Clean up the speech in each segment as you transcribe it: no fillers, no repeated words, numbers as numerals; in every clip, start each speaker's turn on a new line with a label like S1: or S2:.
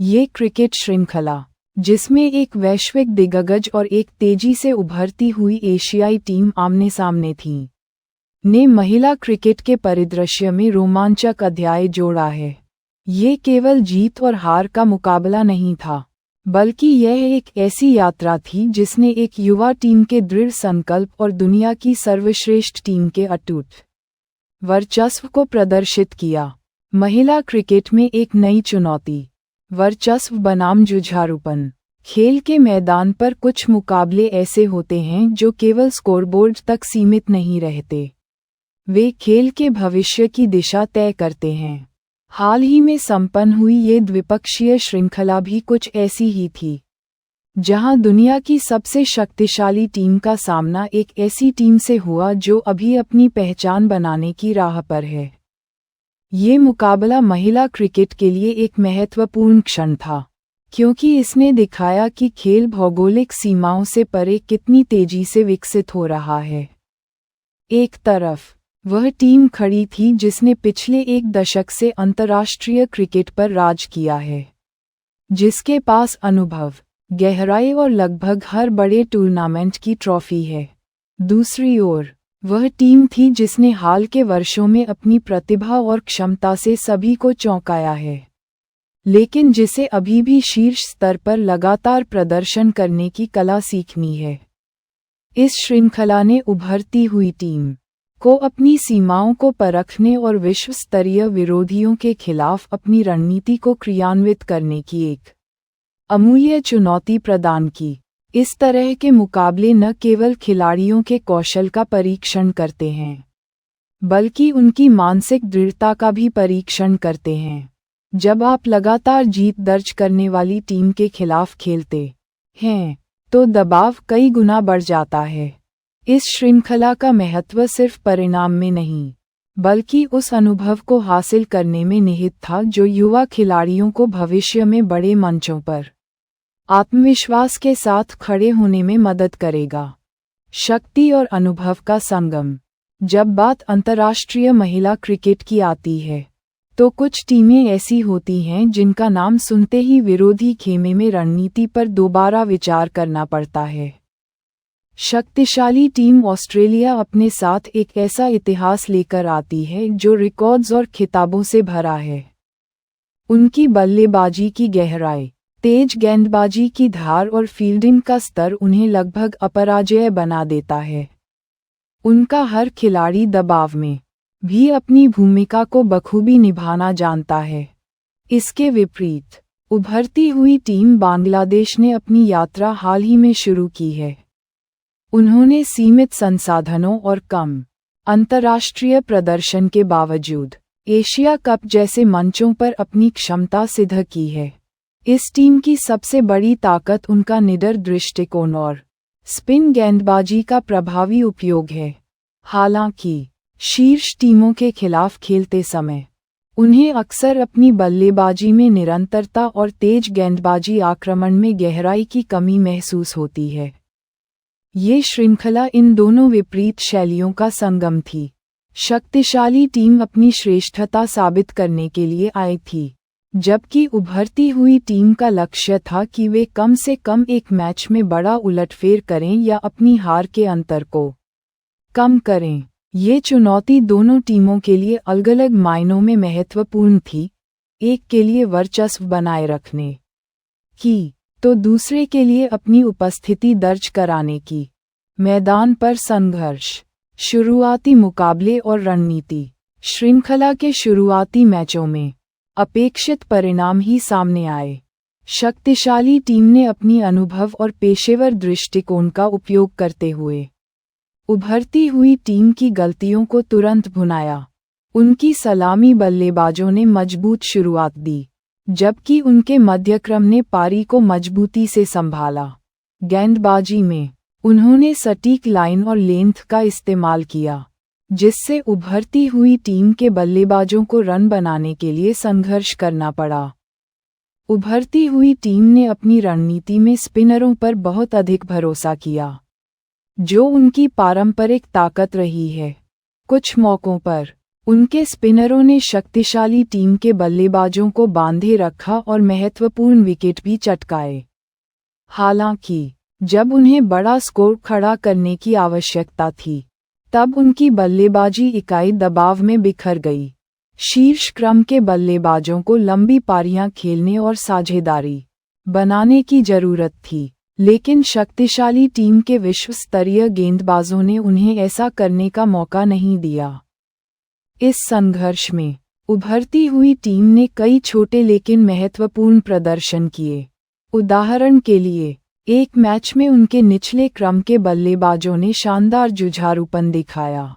S1: ये क्रिकेट श्रृंखला, जिसमें एक वैश्विक दिग्गज और एक तेजी से उभरती हुई एशियाई टीम आमने सामने थी, ने महिला क्रिकेट के परिदृश्य में रोमांचक अध्याय जोड़ा है। ये केवल जीत और हार का मुकाबला नहीं था, बल्कि यह एक ऐसी यात्रा थी जिसने एक युवा टीम के दृढ़ संकल्प और दुनिया की सर्वश्रेष्ठ टीम के अटूट वर्चस्व को प्रदर्शित किया। महिला क्रिकेट में एक नई चुनौती, वर्चस्व बनाम जुझारूपन। खेल के मैदान पर कुछ मुकाबले ऐसे होते हैं जो केवल स्कोरबोर्ड तक सीमित नहीं रहते, वे खेल के भविष्य की दिशा तय करते हैं। हाल ही में संपन्न हुई ये द्विपक्षीय श्रृंखला भी कुछ ऐसी ही थी, जहां दुनिया की सबसे शक्तिशाली टीम का सामना एक ऐसी टीम से हुआ जो अभी अपनी पहचान बनाने की राह पर है। ये मुकाबला महिला क्रिकेट के लिए एक महत्वपूर्ण क्षण था, क्योंकि इसने दिखाया कि खेल भौगोलिक सीमाओं से परे कितनी तेजी से विकसित हो रहा है। एक तरफ वह टीम खड़ी थी जिसने पिछले एक दशक से अंतर्राष्ट्रीय क्रिकेट पर राज किया है, जिसके पास अनुभव, गहराई और लगभग हर बड़े टूर्नामेंट की ट्रॉफी है। दूसरी ओर वह टीम थी जिसने हाल के वर्षों में अपनी प्रतिभा और क्षमता से सभी को चौंकाया है, लेकिन जिसे अभी भी शीर्ष स्तर पर लगातार प्रदर्शन करने की कला सीखनी है। इस श्रृंखला ने उभरती हुई टीम को अपनी सीमाओं को परखने और विश्व स्तरीय विरोधियों के खिलाफ अपनी रणनीति को क्रियान्वित करने की एक अमूल्य चुनौती प्रदान की। इस तरह के मुकाबले न केवल खिलाड़ियों के कौशल का परीक्षण करते हैं, बल्कि उनकी मानसिक दृढ़ता का भी परीक्षण करते हैं। जब आप लगातार जीत दर्ज करने वाली टीम के खिलाफ खेलते हैं, तो दबाव कई गुना बढ़ जाता है। इस श्रृंखला का महत्व सिर्फ परिणाम में नहीं, बल्कि उस अनुभव को हासिल करने में निहित था जो युवा खिलाड़ियों को भविष्य में बड़े मंचों पर आत्मविश्वास के साथ खड़े होने में मदद करेगा। शक्ति और अनुभव का संगम। जब बात अंतर्राष्ट्रीय महिला क्रिकेट की आती है, तो कुछ टीमें ऐसी होती हैं जिनका नाम सुनते ही विरोधी खेमे में रणनीति पर दोबारा विचार करना पड़ता है। शक्तिशाली टीम ऑस्ट्रेलिया अपने साथ एक ऐसा इतिहास लेकर आती है जो रिकॉर्ड्स और खिताबों से भरा है। उनकी बल्लेबाजी की गहराई, तेज गेंदबाजी की धार और फील्डिंग का स्तर उन्हें लगभग अपराजेय बना देता है। उनका हर खिलाड़ी दबाव में भी अपनी भूमिका को बखूबी निभाना जानता है। इसके विपरीत उभरती हुई टीम बांग्लादेश ने अपनी यात्रा हाल ही में शुरू की है। उन्होंने सीमित संसाधनों और कम अंतर्राष्ट्रीय प्रदर्शन के बावजूद एशिया कप जैसे मंचों पर अपनी क्षमता सिद्ध की है। इस टीम की सबसे बड़ी ताकत उनका निडर दृष्टिकोण और स्पिन गेंदबाजी का प्रभावी उपयोग है। हालांकि शीर्ष टीमों के खिलाफ खेलते समय उन्हें अक्सर अपनी बल्लेबाजी में निरंतरता और तेज गेंदबाजी आक्रमण में गहराई की कमी महसूस होती है। ये श्रृंखला इन दोनों विपरीत शैलियों का संगम थी। शक्तिशाली टीम अपनी श्रेष्ठता साबित करने के लिए आई थी, जबकि उभरती हुई टीम का लक्ष्य था कि वे कम से कम एक मैच में बड़ा उलटफेर करें या अपनी हार के अंतर को कम करें। ये चुनौती दोनों टीमों के लिए अलग-अलग मायनों में महत्वपूर्ण थी, एक के लिए वर्चस्व बनाए रखने की, तो दूसरे के लिए अपनी उपस्थिति दर्ज कराने की। मैदान पर संघर्ष, शुरुआती मुकाबले और रणनीति। श्रृंखला के शुरुआती मैचों में अपेक्षित परिणाम ही सामने आए। शक्तिशाली टीम ने अपनी अनुभव और पेशेवर दृष्टिकोण का उपयोग करते हुए उभरती हुई टीम की गलतियों को तुरंत भुनाया। उनकी सलामी बल्लेबाजों ने मजबूत शुरुआत दी, जबकि उनके मध्यक्रम ने पारी को मजबूती से संभाला। गेंदबाजी में उन्होंने सटीक लाइन और लेंथ का इस्तेमाल किया, जिससे उभरती हुई टीम के बल्लेबाजों को रन बनाने के लिए संघर्ष करना पड़ा। उभरती हुई टीम ने अपनी रणनीति में स्पिनरों पर बहुत अधिक भरोसा किया, जो उनकी पारंपरिक ताकत रही है। कुछ मौकों पर उनके स्पिनरों ने शक्तिशाली टीम के बल्लेबाजों को बांधे रखा और महत्वपूर्ण विकेट भी चटकाए। हालांकि जब उन्हें बड़ा स्कोर खड़ा करने की आवश्यकता थी, तब उनकी बल्लेबाजी इकाई दबाव में बिखर गई। शीर्ष क्रम के बल्लेबाजों को लंबी पारियां खेलने और साझेदारी बनाने की जरूरत थी, लेकिन शक्तिशाली टीम के विश्व स्तरीय गेंदबाजों ने उन्हें ऐसा करने का मौका नहीं दिया। इस संघर्ष में उभरती हुई टीम ने कई छोटे लेकिन महत्वपूर्ण प्रदर्शन किए। उदाहरण के लिए, एक मैच में उनके निचले क्रम के बल्लेबाजों ने शानदार जुझारूपन दिखाया,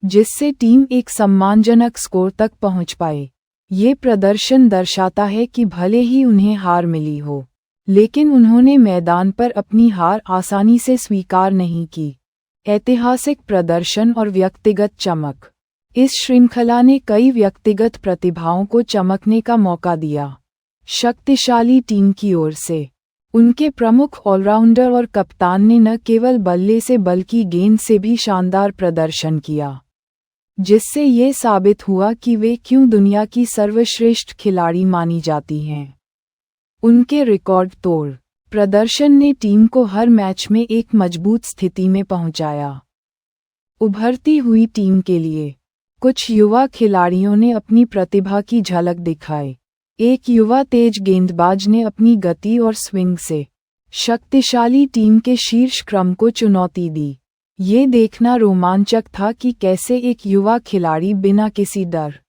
S1: जिससे टीम एक सम्मानजनक स्कोर तक पहुंच पाए। ये प्रदर्शन दर्शाता है कि भले ही उन्हें हार मिली हो, लेकिन उन्होंने मैदान पर अपनी हार आसानी से स्वीकार नहीं की। ऐतिहासिक प्रदर्शन और व्यक्तिगत चमक। इस श्रृंखला ने कई व्यक्तिगत प्रतिभाओं को चमकने का मौका दिया। शक्तिशाली टीम की ओर से उनके प्रमुख ऑलराउंडर और कप्तान ने न केवल बल्ले से बल्कि गेंद से भी शानदार प्रदर्शन किया, जिससे ये साबित हुआ कि वे क्यों दुनिया की सर्वश्रेष्ठ खिलाड़ी मानी जाती हैं। उनके रिकॉर्ड तोड़ प्रदर्शन ने टीम को हर मैच में एक मजबूत स्थिति में पहुंचाया। उभरती हुई टीम के लिए कुछ युवा खिलाड़ियों ने अपनी प्रतिभा की झलक दिखाई। एक युवा तेज गेंदबाज ने अपनी गति और स्विंग से शक्तिशाली टीम के शीर्ष क्रम को चुनौती दी। ये देखना रोमांचक था कि कैसे एक युवा खिलाड़ी बिना किसी डर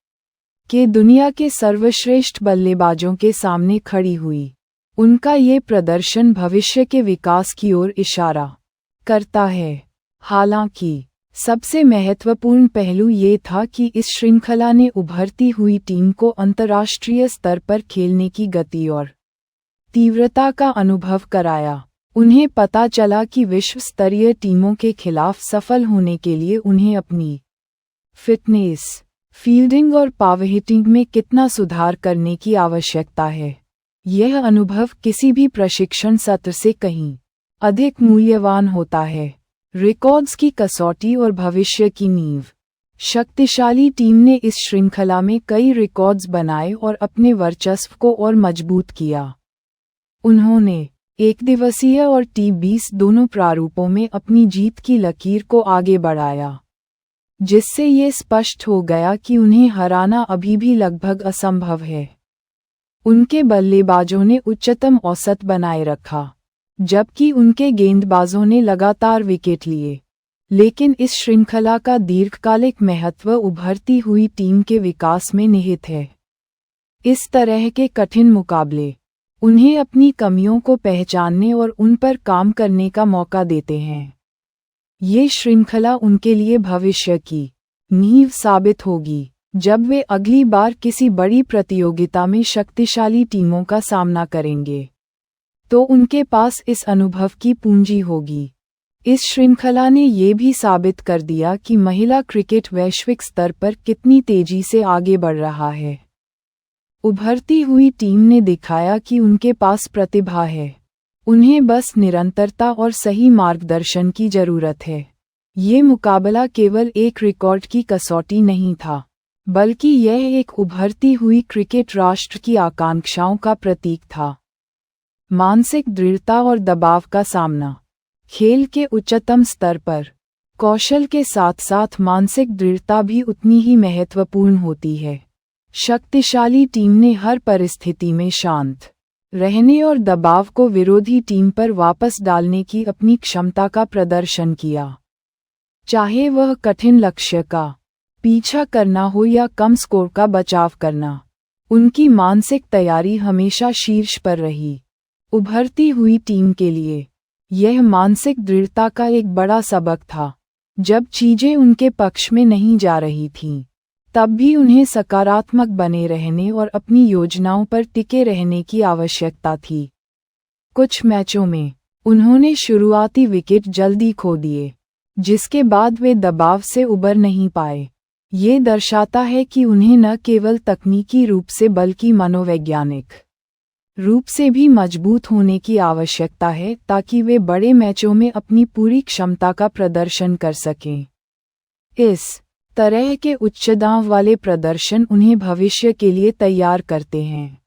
S1: के दुनिया के सर्वश्रेष्ठ बल्लेबाजों के सामने खड़ी हुई। उनका ये प्रदर्शन भविष्य के विकास की ओर इशारा करता है। हालांकि सबसे महत्वपूर्ण पहलू ये था कि इस श्रृंखला ने उभरती हुई टीम को अंतर्राष्ट्रीय स्तर पर खेलने की गति और तीव्रता का अनुभव कराया। उन्हें पता चला कि विश्व स्तरीय टीमों के खिलाफ सफल होने के लिए उन्हें अपनी फिटनेस, फील्डिंग और पावरहिटिंग में कितना सुधार करने की आवश्यकता है। यह अनुभव किसी भी प्रशिक्षण सत्र से कहीं अधिक मूल्यवान होता है। रिकॉर्ड्स की कसौटी और भविष्य की नींव। शक्तिशाली टीम ने इस श्रृंखला में कई रिकॉर्ड्स बनाए और अपने वर्चस्व को और मजबूत किया। उन्होंने एकदिवसीय और T20 दोनों प्रारूपों में अपनी जीत की लकीर को आगे बढ़ाया, जिससे ये स्पष्ट हो गया कि उन्हें हराना अभी भी लगभग असंभव है। उनके बल्लेबाजों ने उच्चतम औसत बनाए रखा, जबकि उनके गेंदबाजों ने लगातार विकेट लिए। लेकिन इस श्रृंखला का दीर्घकालिक महत्व उभरती हुई टीम के विकास में निहित है। इस तरह के कठिन मुकाबले उन्हें अपनी कमियों को पहचानने और उन पर काम करने का मौका देते हैं। ये श्रृंखला उनके लिए भविष्य की नींव साबित होगी, जब वे अगली बार किसी बड़ी प्रतियोगिता में शक्तिशाली टीमों का सामना करेंगे, तो उनके पास इस अनुभव की पूंजी होगी। इस श्रृंखला ने ये भी साबित कर दिया कि महिला क्रिकेट वैश्विक स्तर पर कितनी तेजी से आगे बढ़ रहा है। उभरती हुई टीम ने दिखाया कि उनके पास प्रतिभा है, उन्हें बस निरंतरता और सही मार्गदर्शन की जरूरत है। ये मुकाबला केवल एक रिकॉर्ड की कसौटी नहीं था, बल्कि यह एक उभरती हुई क्रिकेट राष्ट्र की आकांक्षाओं का प्रतीक था। मानसिक दृढ़ता और दबाव का सामना। खेल के उच्चतम स्तर पर कौशल के साथ साथ मानसिक दृढ़ता भी उतनी ही महत्वपूर्ण होती है। शक्तिशाली टीम ने हर परिस्थिति में शांत रहने और दबाव को विरोधी टीम पर वापस डालने की अपनी क्षमता का प्रदर्शन किया। चाहे वह कठिन लक्ष्य का पीछा करना हो या कम स्कोर का बचाव करना, उनकी मानसिक तैयारी हमेशा शीर्ष पर रही। उभरती हुई टीम के लिए यह मानसिक दृढ़ता का एक बड़ा सबक था। जब चीजें उनके पक्ष में नहीं जा रही थीं, तब भी उन्हें सकारात्मक बने रहने और अपनी योजनाओं पर टिके रहने की आवश्यकता थी। कुछ मैचों में उन्होंने शुरुआती विकेट जल्दी खो दिए, जिसके बाद वे दबाव से उबर नहीं पाए। ये दर्शाता है कि उन्हें न केवल तकनीकी रूप से बल्कि मनोवैज्ञानिक रूप से भी मजबूत होने की आवश्यकता है, ताकि वे बड़े मैचों में अपनी पूरी क्षमता का प्रदर्शन कर सकें। इस तरह के उच्च दांव वाले प्रदर्शन उन्हें भविष्य के लिए तैयार करते हैं।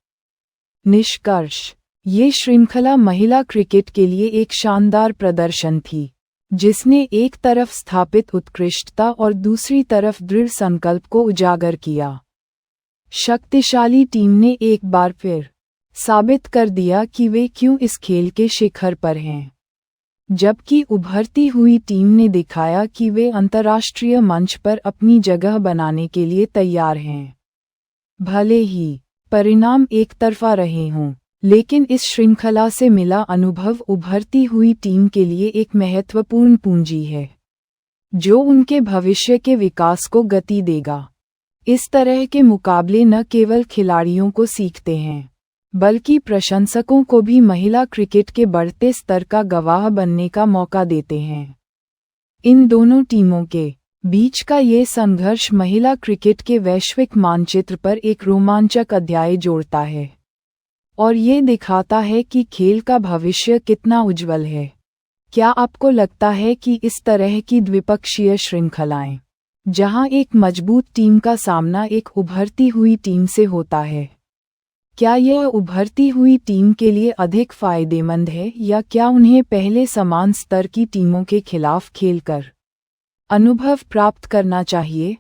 S1: निष्कर्ष: ये श्रृंखला महिला क्रिकेट के लिए एक शानदार प्रदर्शन थी, जिसने एक तरफ स्थापित उत्कृष्टता और दूसरी तरफ दृढ़ संकल्प को उजागर किया। शक्तिशाली टीम ने एक बार फिर साबित कर दिया कि वे क्यों इस खेल के शिखर पर हैं, जबकि उभरती हुई टीम ने दिखाया कि वे अंतर्राष्ट्रीय मंच पर अपनी जगह बनाने के लिए तैयार हैं। भले ही परिणाम एक तरफा रहे हों, लेकिन इस श्रृंखला से मिला अनुभव उभरती हुई टीम के लिए एक महत्वपूर्ण पूंजी है, जो उनके भविष्य के विकास को गति देगा। इस तरह के मुकाबले न केवल खिलाड़ियों को सीखते हैं, बल्कि प्रशंसकों को भी महिला क्रिकेट के बढ़ते स्तर का गवाह बनने का मौका देते हैं। इन दोनों टीमों के बीच का ये संघर्ष महिला क्रिकेट के वैश्विक मानचित्र पर एक रोमांचक अध्याय जोड़ता है और ये दिखाता है कि खेल का भविष्य कितना उज्जवल है। क्या आपको लगता है कि इस तरह की द्विपक्षीय श्रृंखलाएं, जहां एक मजबूत टीम का सामना एक उभरती हुई टीम से होता है, क्या यह उभरती हुई टीम के लिए अधिक फायदेमंद है, या क्या उन्हें पहले समान स्तर की टीमों के खिलाफ खेलकर अनुभव प्राप्त करना चाहिए?